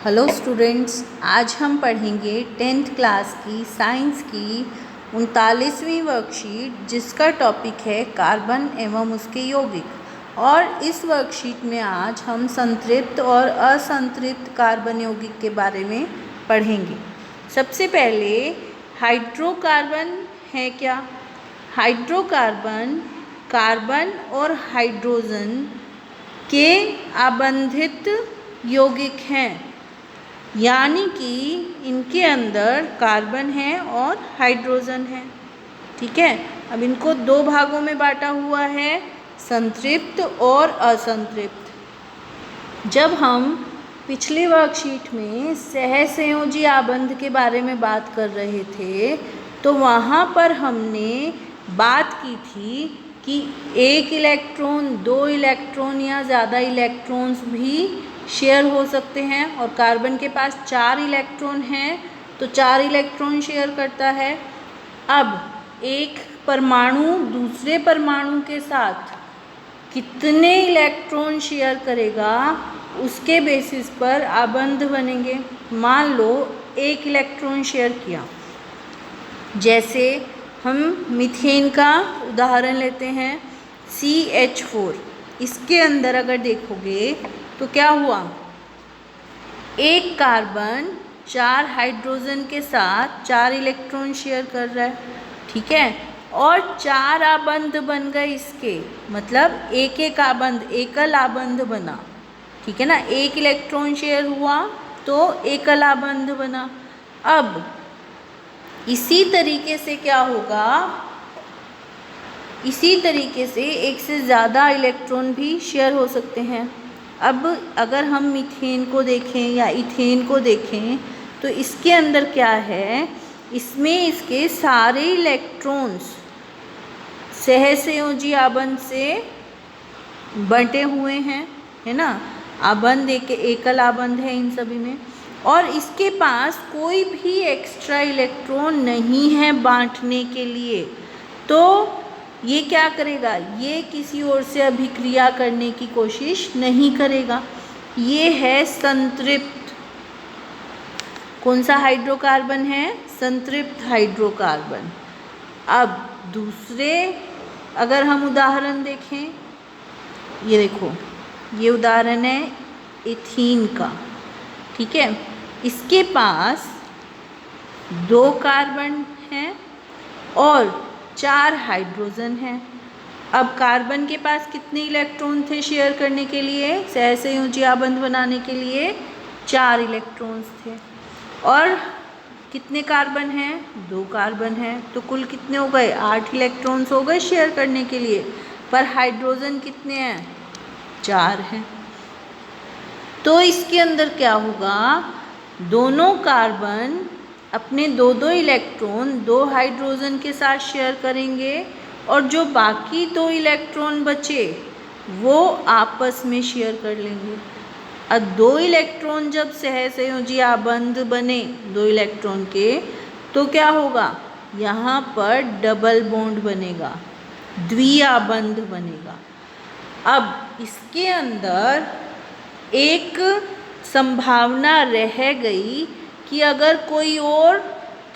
Hello students, आज हम पढ़ेंगे 10th क्लास की साइंस की 39वीं वर्कशीट, जिसका टॉपिक है कार्बन एवं उसके यौगिक। और इस वर्कशीट में आज हम संतृप्त और असंतृप्त कार्बन यौगिक के बारे में पढ़ेंगे। सबसे पहले हाइड्रोकार्बन है क्या? हाइड्रोकार्बन कार्बन और हाइड्रोजन के आबंधित यौगिक हैं, यानी कि इनके अंदर कार्बन है और हाइड्रोजन है। ठीक है, अब इनको दो भागों में बांटा हुआ है, संतृप्त और असंतृप्त। जब हम पिछली वर्कशीट में सहसंयोजी आबंध के बारे में बात कर रहे थे, तो वहाँ पर हमने बात की थी कि एक इलेक्ट्रॉन, दो इलेक्ट्रॉन या ज़्यादा इलेक्ट्रॉन्स भी शेयर हो सकते हैं, और कार्बन के पास 4 इलेक्ट्रॉन हैं तो 4 इलेक्ट्रॉन शेयर करता है। अब एक परमाणु दूसरे परमाणु के साथ कितने इलेक्ट्रॉन शेयर करेगा, उसके बेसिस पर आबंध बनेंगे। मान लो एक इलेक्ट्रॉन शेयर किया, जैसे हम मीथेन का उदाहरण लेते हैं, CH4। इसके अंदर अगर देखोगे तो क्या हुआ, एक कार्बन 4 हाइड्रोजन के साथ 4 इलेक्ट्रॉन शेयर कर रहा है। ठीक है, और 4 आबंध बन गए इसके, मतलब एक एक आबंध, एकल आबंध बना। ठीक है ना, एक इलेक्ट्रॉन शेयर हुआ तो एकल आबंध बना। अब इसी तरीके से क्या होगा, इसी तरीके से एक से ज़्यादा इलेक्ट्रॉन भी शेयर हो सकते हैं। अब अगर हम मीथेन को देखें या इथेन को देखें, तो इसके अंदर क्या है, इसमें इसके सारे इलेक्ट्रॉन्स सहसंयोजी आबंध से बंटे हुए हैं, है ना। आबंध एकल आबंध है इन सभी में, और इसके पास कोई भी एक्स्ट्रा इलेक्ट्रॉन नहीं है बांटने के लिए। तो ये क्या करेगा, ये किसी और से अभिक्रिया करने की कोशिश नहीं करेगा। ये है संतृप्त। कौन सा हाइड्रोकार्बन है? संतृप्त हाइड्रोकार्बन। अब दूसरे अगर हम उदाहरण देखें, ये देखो, ये उदाहरण है इथीन का। ठीक है, इसके पास 2 कार्बन हैं और 4 हाइड्रोजन हैं। अब कार्बन के पास कितने इलेक्ट्रॉन थे शेयर करने के लिए, सहसंयोजी आबंध बनाने के लिए? 4 इलेक्ट्रॉन्स थे। और कितने कार्बन हैं? 2 कार्बन हैं, तो कुल कितने हो गए? 8 इलेक्ट्रॉन्स हो गए शेयर करने के लिए। पर हाइड्रोजन कितने हैं? 4 हैं। तो इसके अंदर क्या होगा, दोनों कार्बन अपने 2-2 इलेक्ट्रॉन 2 हाइड्रोजन के साथ शेयर करेंगे, और जो बाकी 2 इलेक्ट्रॉन बचे वो आपस में शेयर कर लेंगे। अब 2 इलेक्ट्रॉन जब सहसंयोजी आबंध बने 2 इलेक्ट्रॉन के, तो क्या होगा, यहाँ पर डबल बॉन्ड बनेगा, द्विआबंध बनेगा। अब इसके अंदर एक संभावना रह गई कि अगर कोई और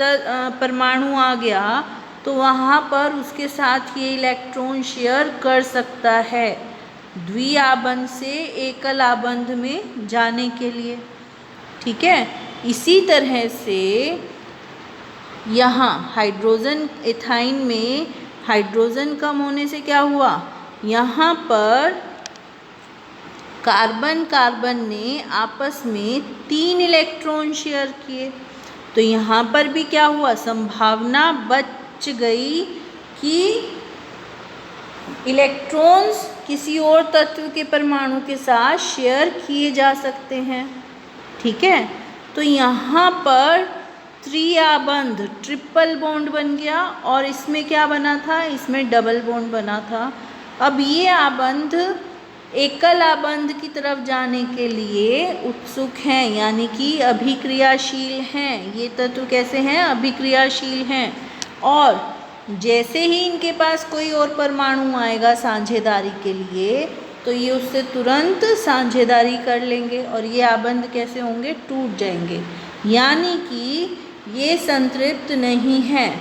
परमाणु आ गया तो वहाँ पर उसके साथ ये इलेक्ट्रॉन शेयर कर सकता है, द्विआबंध से एकल आबंध में जाने के लिए। ठीक है, इसी तरह से यहाँ हाइड्रोजन, एथाइन में हाइड्रोजन कम होने से क्या हुआ, यहाँ पर कार्बन कार्बन ने आपस में 3 इलेक्ट्रॉन शेयर किए, तो यहाँ पर भी क्या हुआ, संभावना बच गई कि इलेक्ट्रॉन्स किसी और तत्व के परमाणु के साथ शेयर किए जा सकते हैं। ठीक है, तो यहाँ पर त्रिआबंध, ट्रिपल बॉन्ड बन गया, और इसमें क्या बना था, इसमें डबल बॉन्ड बना था। अब ये आबंध एकल आबंध की तरफ जाने के लिए उत्सुक हैं, यानी कि अभिक्रियाशील हैं। ये तत्व कैसे हैं? अभिक्रियाशील हैं। और जैसे ही इनके पास कोई और परमाणु आएगा साझेदारी के लिए, तो ये उससे तुरंत साझेदारी कर लेंगे और ये आबंध कैसे होंगे, टूट जाएंगे। यानी कि ये संतृप्त नहीं है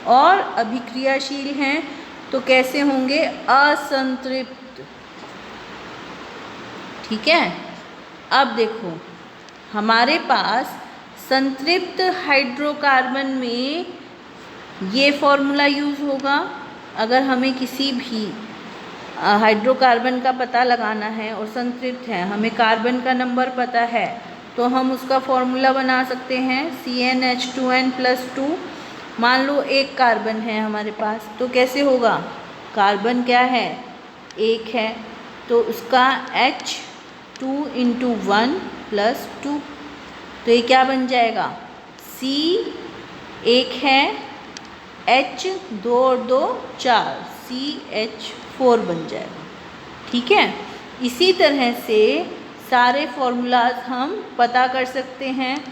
और अभिक्रियाशील हैं, तो कैसे होंगे, असंतृप्त। ठीक है। अब देखो हमारे पास संतृप्त हाइड्रोकार्बन में ये फॉर्मूला यूज़ होगा। अगर हमें किसी भी हाइड्रोकार्बन का पता लगाना है और संतृप्त है, हमें कार्बन का नंबर पता है, तो हम उसका फॉर्मूला बना सकते हैं CnH2n+2। मान लो एक कार्बन है हमारे पास, तो कैसे होगा, कार्बन क्या है, एक है, तो उसका H2 × 1 + 2, तो ये क्या बन जाएगा, C एक है, H 2 और 2 4, CH4 बन जाएगा। ठीक है। इसी तरह से सारे फॉर्मूलाज हम पता कर सकते हैं।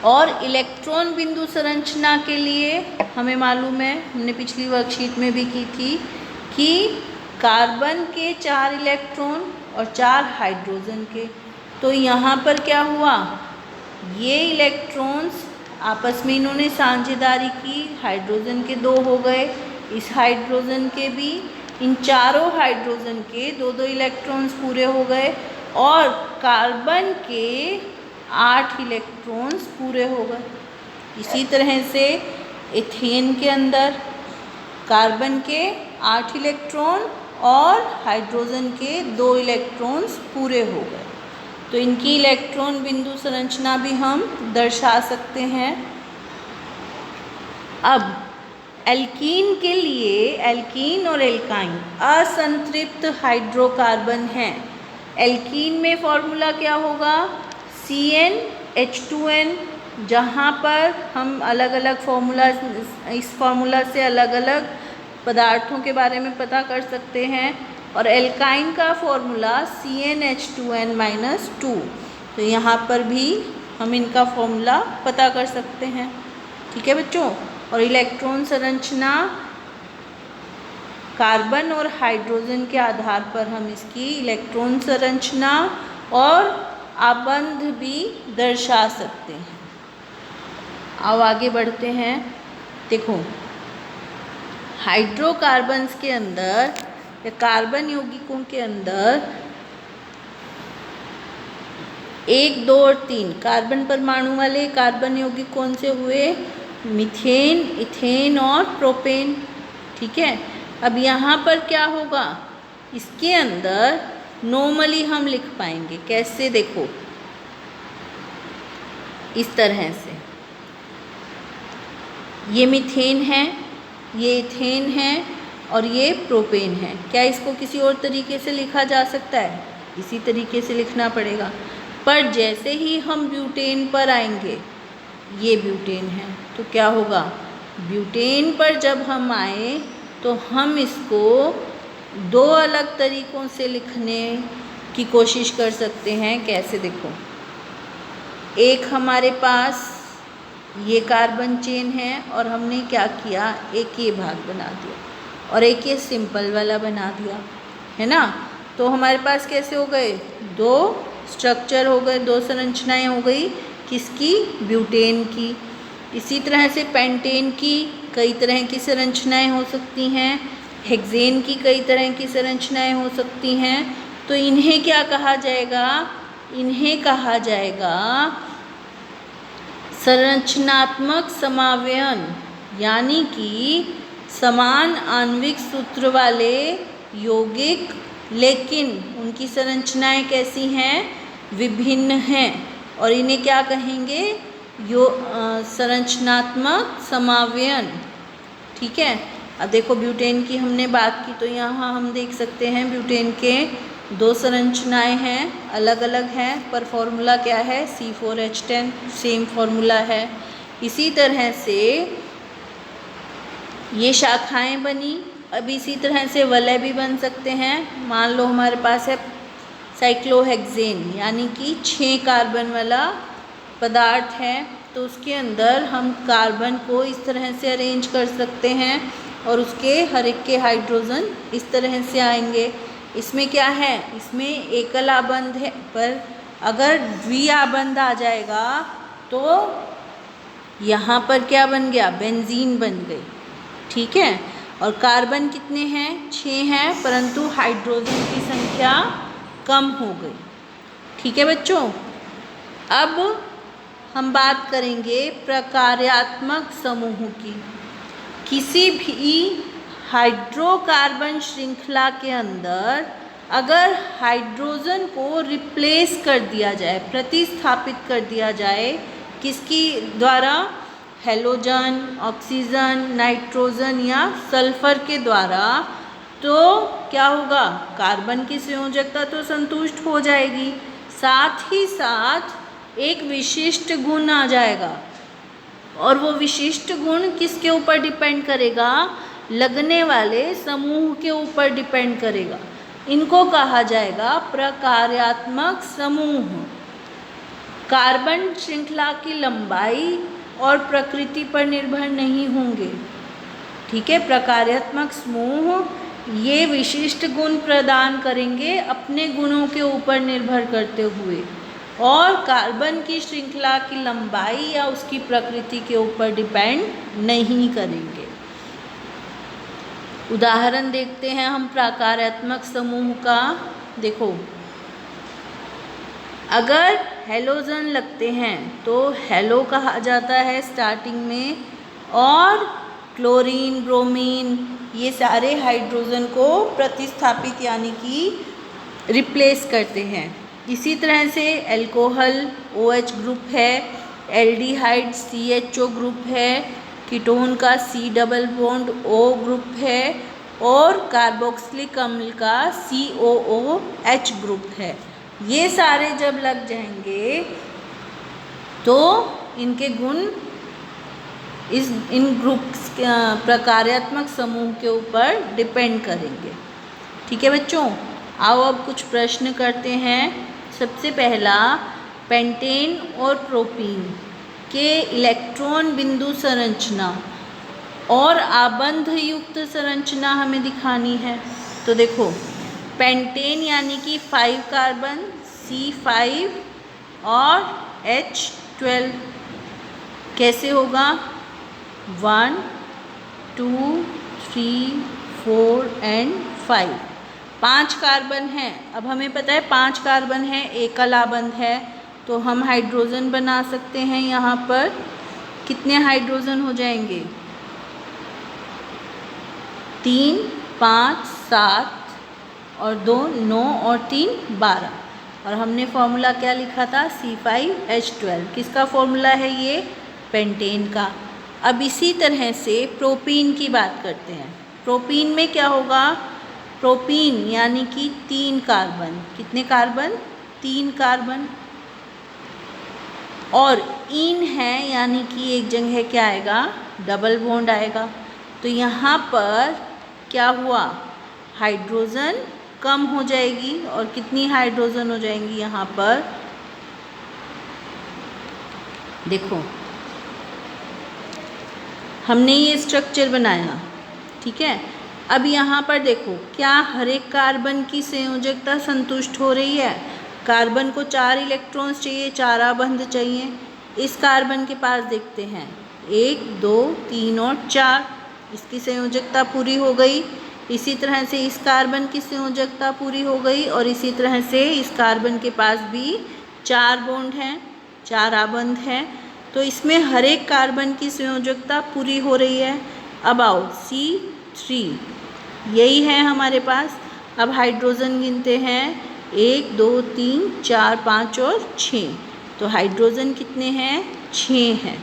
और इलेक्ट्रॉन बिंदु संरचना के लिए हमें मालूम है, हमने पिछली वर्कशीट में भी की थी, कि कार्बन के 4 इलेक्ट्रॉन और 4 हाइड्रोजन के। तो यहाँ पर क्या हुआ, ये इलेक्ट्रॉन्स आपस में इन्होंने साझेदारी की, हाइड्रोजन के 2 हो गए, इस हाइड्रोजन के भी, इन चारों हाइड्रोजन के 2-2 इलेक्ट्रॉन्स पूरे हो गए और कार्बन के 8 इलेक्ट्रॉन्स पूरे हो गए। इसी तरह से इथेन के अंदर कार्बन के 8 इलेक्ट्रॉन और हाइड्रोजन के 2 इलेक्ट्रॉन्स पूरे हो गए। तो इनकी इलेक्ट्रॉन बिंदु संरचना भी हम दर्शा सकते हैं। अब एल्कीन के लिए, एल्कीन और एल्काइन असंतृप्त हाइड्रोकार्बन हैं। एल्कीन में फॉर्मूला क्या होगा, CnH2n, जहाँ पर हम अलग अलग फॉर्मूला, इस फॉर्मूला से अलग अलग पदार्थों के बारे में पता कर सकते हैं। और एल्काइन का फॉर्मूला CnH2n-2, तो यहाँ पर भी हम इनका फॉर्मूला पता कर सकते हैं। ठीक है बच्चों। और इलेक्ट्रॉन संरचना कार्बन और हाइड्रोजन के आधार पर हम इसकी इलेक्ट्रॉन संरचना और आबंध भी दर्शा सकते हैं। अब आगे बढ़ते हैं। देखो हाइड्रोकार्बन्स के अंदर या कार्बन यौगिकों के अंदर 1, 2 और 3 कार्बन परमाणु वाले कार्बन यौगिक कौन से हुए, मीथेन, इथेन और प्रोपेन। ठीक है। अब यहाँ पर क्या होगा, इसके अंदर नॉर्मली हम लिख पाएंगे कैसे, देखो इस तरह से, ये मीथेन है, ये इथेन है और ये प्रोपेन है। क्या इसको किसी और तरीके से लिखा जा सकता है, इसी तरीके से लिखना पड़ेगा। पर जैसे ही हम ब्यूटेन पर आएंगे, ये ब्यूटेन है, तो क्या होगा, ब्यूटेन पर जब हम आए तो हम इसको 2 अलग तरीक़ों से लिखने की कोशिश कर सकते हैं। कैसे, देखो एक हमारे पास ये कार्बन चेन है और हमने क्या किया, एक ये भाग बना दिया और एक ये सिंपल वाला बना दिया, है ना। तो हमारे पास कैसे हो गए, 2 स्ट्रक्चर हो गए, 2 संरचनाएं हो गई, किसकी, ब्यूटेन की। इसी तरह से पेंटेन की कई तरह की संरचनाएं हो सकती हैं, हेक्सेन की कई तरह की संरचनाएं हो सकती हैं। तो इन्हें क्या कहा जाएगा, इन्हें कहा जाएगा संरचनात्मक समावयन, यानी कि समान आणविक सूत्र वाले यौगिक, लेकिन उनकी संरचनाएं कैसी हैं, विभिन्न हैं, और इन्हें क्या कहेंगे, संरचनात्मक समावयन। ठीक है। अब देखो ब्यूटेन की हमने बात की, तो यहाँ हम देख सकते हैं ब्यूटेन के 2 संरचनाएं हैं, अलग अलग हैं, पर फॉर्मूला क्या है, C4H10, सेम फॉर्मूला है। इसी तरह से ये शाखाएं बनी। अब इसी तरह से वलय भी बन सकते हैं। मान लो हमारे पास है साइक्लोहेक्सेन, यानी कि 6 कार्बन वाला पदार्थ है, तो उसके अंदर हम कार्बन को इस तरह से अरेंज कर सकते हैं और उसके हर एक के हाइड्रोजन इस तरह से आएंगे। इसमें क्या है, इसमें एकल आबंध है, पर अगर द्विआबंध आ जाएगा तो यहाँ पर क्या बन गया, बेंजीन बन गई। ठीक है, और कार्बन कितने हैं, 6 हैं, परंतु हाइड्रोजन की संख्या कम हो गई। ठीक है बच्चों, अब हम बात करेंगे प्रकार्यात्मक समूह की। किसी भी हाइड्रोकार्बन श्रृंखला के अंदर अगर हाइड्रोजन को रिप्लेस कर दिया जाए, प्रतिस्थापित कर दिया जाए, किसकी द्वारा, हेलोजन, ऑक्सीजन, नाइट्रोजन या सल्फर के द्वारा, तो क्या होगा, कार्बन की संयोजकता तो संतुष्ट हो जाएगी, साथ ही साथ एक विशिष्ट गुण आ जाएगा। और वो विशिष्ट गुण किसके ऊपर डिपेंड करेगा, लगने वाले समूह के ऊपर डिपेंड करेगा। इनको कहा जाएगा प्रकार्यात्मक समूह। कार्बन श्रृंखला की लंबाई और प्रकृति पर निर्भर नहीं होंगे। ठीक है, प्रकार्यात्मक समूह ये विशिष्ट गुण प्रदान करेंगे अपने गुणों के ऊपर निर्भर करते हुए, और कार्बन की श्रृंखला की लंबाई या उसकी प्रकृति के ऊपर डिपेंड नहीं करेंगे। उदाहरण देखते हैं हम प्रकार्यात्मक समूह का। देखो, अगर हेलोजन लगते हैं तो हेलो कहा जाता है स्टार्टिंग में, और क्लोरीन, ब्रोमीन ये सारे हाइड्रोजन को प्रतिस्थापित यानी कि रिप्लेस करते हैं। इसी तरह से एल्कोहल OH ग्रुप है, एल्डिहाइड CHO ग्रुप है, कीटोन का C double bond O group है, और कार्बोक्सिलिक अम्ल का COOH ग्रुप है। ये सारे जब लग जाएंगे तो इनके गुण इन ग्रुप्स प्रकार्यात्मक समूह के ऊपर डिपेंड करेंगे। ठीक है बच्चों, आओ अब कुछ प्रश्न करते हैं। सबसे पहला, पेंटेन और प्रोपीन के इलेक्ट्रॉन बिंदु संरचना और आबंध युक्त संरचना हमें दिखानी है। तो देखो, पेंटेन यानी कि 5 कार्बन C5 और H12 कैसे होगा, 1 2 3 4 एंड 5, 5 कार्बन हैं। अब हमें पता है 5 कार्बन है, एकल आबंध है, तो हम हाइड्रोजन बना सकते हैं। यहाँ पर कितने हाइड्रोजन हो जाएंगे, 3 5 7 और 2 9 और 3 12, और हमने फॉर्मूला क्या लिखा था, C5H12। किसका फॉर्मूला है ये, पेंटेन का। अब इसी तरह से प्रोपीन की बात करते हैं। प्रोपीन में क्या होगा, प्रोपीन यानी कि 3 कार्बन, कितने कार्बन, 3 कार्बन, और इन है यानी कि एक जगह क्या आएगा, डबल बॉन्ड आएगा। तो यहाँ पर क्या हुआ, हाइड्रोजन कम हो जाएगी, और कितनी हाइड्रोजन हो जाएंगी यहाँ पर, देखो हमने ये स्ट्रक्चर बनाया। ठीक है, अब यहाँ पर देखो, क्या हर एक कार्बन की संयोजकता संतुष्ट हो रही है। कार्बन को 4 इलेक्ट्रॉन्स चाहिए, 4 आबंध चाहिए। इस कार्बन के पास देखते हैं 1 2 3 और 4, इसकी संयोजकता पूरी हो गई। इसी तरह से इस कार्बन की संयोजकता पूरी हो गई, और इसी तरह से इस कार्बन के पास भी 4 बॉन्ड हैं, 4 आबंध हैं। तो इसमें हर एक कार्बन की संयोजकता पूरी हो रही है। अब आओ C3, यही है हमारे पास। अब हाइड्रोजन गिनते हैं, 1 2 3 4 5 और 6। तो हाइड्रोजन कितने हैं, 6 हैं।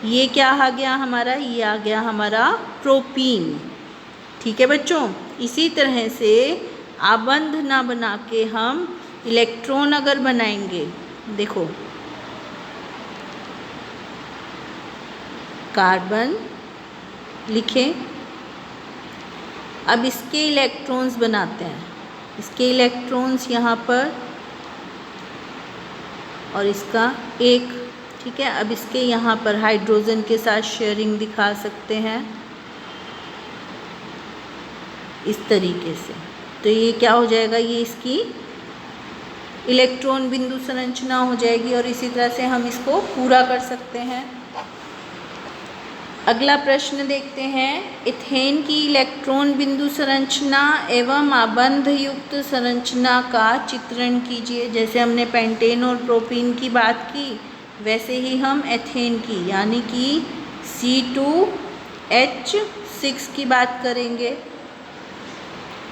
ये क्या आ गया हमारा, ये आ गया हमारा प्रोपीन। ठीक है बच्चों, इसी तरह से आबंध ना बना के हम इलेक्ट्रॉन अगर बनाएंगे, देखो कार्बन लिखें, अब इसके इलेक्ट्रॉन्स बनाते हैं। इसके इलेक्ट्रॉन्स यहाँ पर, और इसका 1। ठीक है, अब इसके यहाँ पर हाइड्रोजन के साथ शेयरिंग दिखा सकते हैं इस तरीके से। तो ये क्या हो जाएगा, ये इसकी इलेक्ट्रॉन बिंदु संरचना हो जाएगी और इसी तरह से हम इसको पूरा कर सकते हैं। अगला प्रश्न देखते हैं, इथेन की इलेक्ट्रॉन बिंदु संरचना एवं आबंध युक्त संरचना का चित्रण कीजिए। जैसे हमने पेंटेन और प्रोपीन की बात की, वैसे ही हम एथेन की यानी कि C2H6 की बात करेंगे।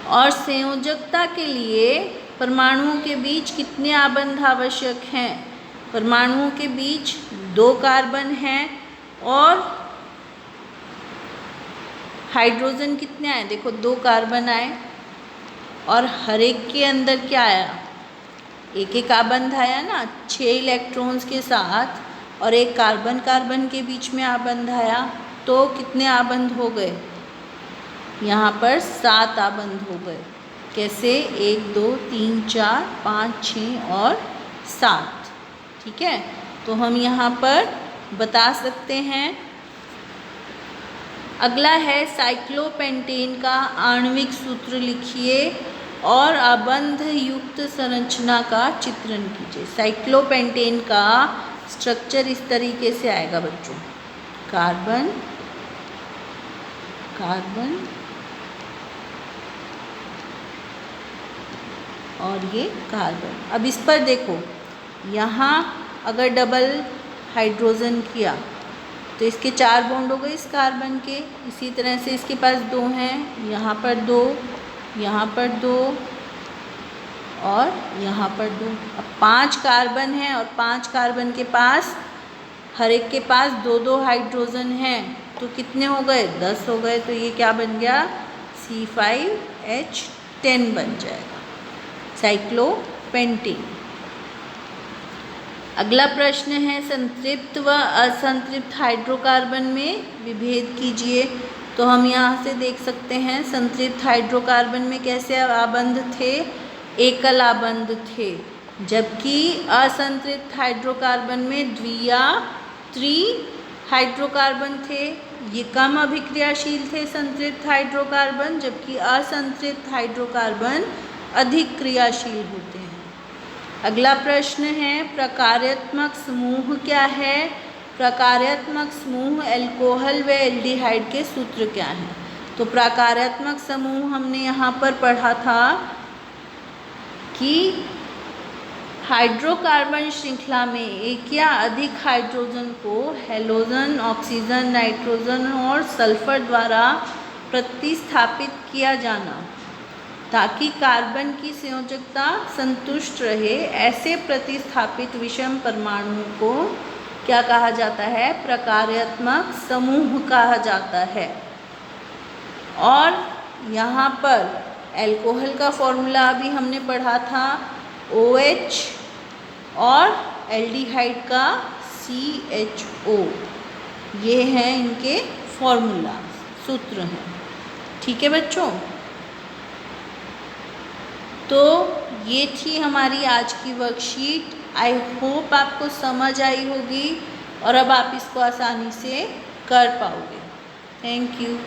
और संयोजकता के लिए परमाणुओं के बीच कितने आबंध आवश्यक हैं? परमाणुओं के बीच 2 कार्बन हैं और हाइड्रोजन कितने आए? देखो 2 कार्बन आए और हर एक के अंदर क्या आया? एक एक आबंध आया ना, 6 इलेक्ट्रॉन्स के साथ, और एक कार्बन कार्बन के बीच में आबंध आया। तो कितने आबंध हो गए? यहाँ पर 7 आबंध हो गए। कैसे? 1 2 3 4 5 6 और 7। ठीक है, तो हम यहाँ पर बता सकते हैं। अगला है साइक्लोपेंटेन का आणविक सूत्र लिखिए और आबंध युक्त संरचना का चित्रण कीजिए। साइक्लोपेंटेन का स्ट्रक्चर इस तरीके से आएगा बच्चों, कार्बन कार्बन और ये कार्बन। अब इस पर देखो, यहाँ अगर डबल हाइड्रोजन किया तो इसके 4 बॉन्ड हो गए इस कार्बन के। इसी तरह से इसके पास 2 हैं, यहाँ पर 2, यहाँ पर 2 और यहाँ पर 2। अब 5 कार्बन हैं और 5 कार्बन के पास, हर एक के पास 2-2 हाइड्रोजन हैं, तो कितने हो गए? 10 हो गए। तो ये क्या बन गया? C5H10 बन जाएगा, साइक्लोपेंटेन। अगला प्रश्न है, संतृप्त व असंतृप्त हाइड्रोकार्बन में विभेद कीजिए। तो हम यहाँ से देख सकते हैं, संतृप्त हाइड्रोकार्बन में कैसे आबंध थे? एकल आबंध थे, जबकि असंतृप्त हाइड्रोकार्बन में द्विया त्रि हाइड्रोकार्बन थे। ये कम अभिक्रियाशील थे संतृप्त हाइड्रोकार्बन, जबकि असंतृप्त हाइड्रोकार्बन अधिक क्रियाशील होते हैं। अगला प्रश्न है, प्रकार्यात्मक समूह क्या है? प्रकार्यात्मक समूह अल्कोहल व एल्डिहाइड के सूत्र क्या हैं? तो प्रकार्यात्मक समूह हमने यहाँ पर पढ़ा था कि हाइड्रोकार्बन श्रृंखला में एक या अधिक हाइड्रोजन को हैलोजन, ऑक्सीजन, नाइट्रोजन और सल्फर द्वारा प्रतिस्थापित किया जाना ताकि कार्बन की संयोजकता संतुष्ट रहे। ऐसे प्रतिस्थापित विषम परमाणुओं को क्या कहा जाता है? प्रकार्यात्मक समूह कहा जाता है। और यहाँ पर अल्कोहल का फॉर्मूला अभी हमने पढ़ा था, OH, और एल्डिहाइड का CHO। ये हैं इनके फॉर्मूला, सूत्र हैं। ठीक है बच्चों, तो ये थी हमारी आज की वर्कशीट। आई होप आपको समझ आई होगी और अब आप इसको आसानी से कर पाओगे। Thank you.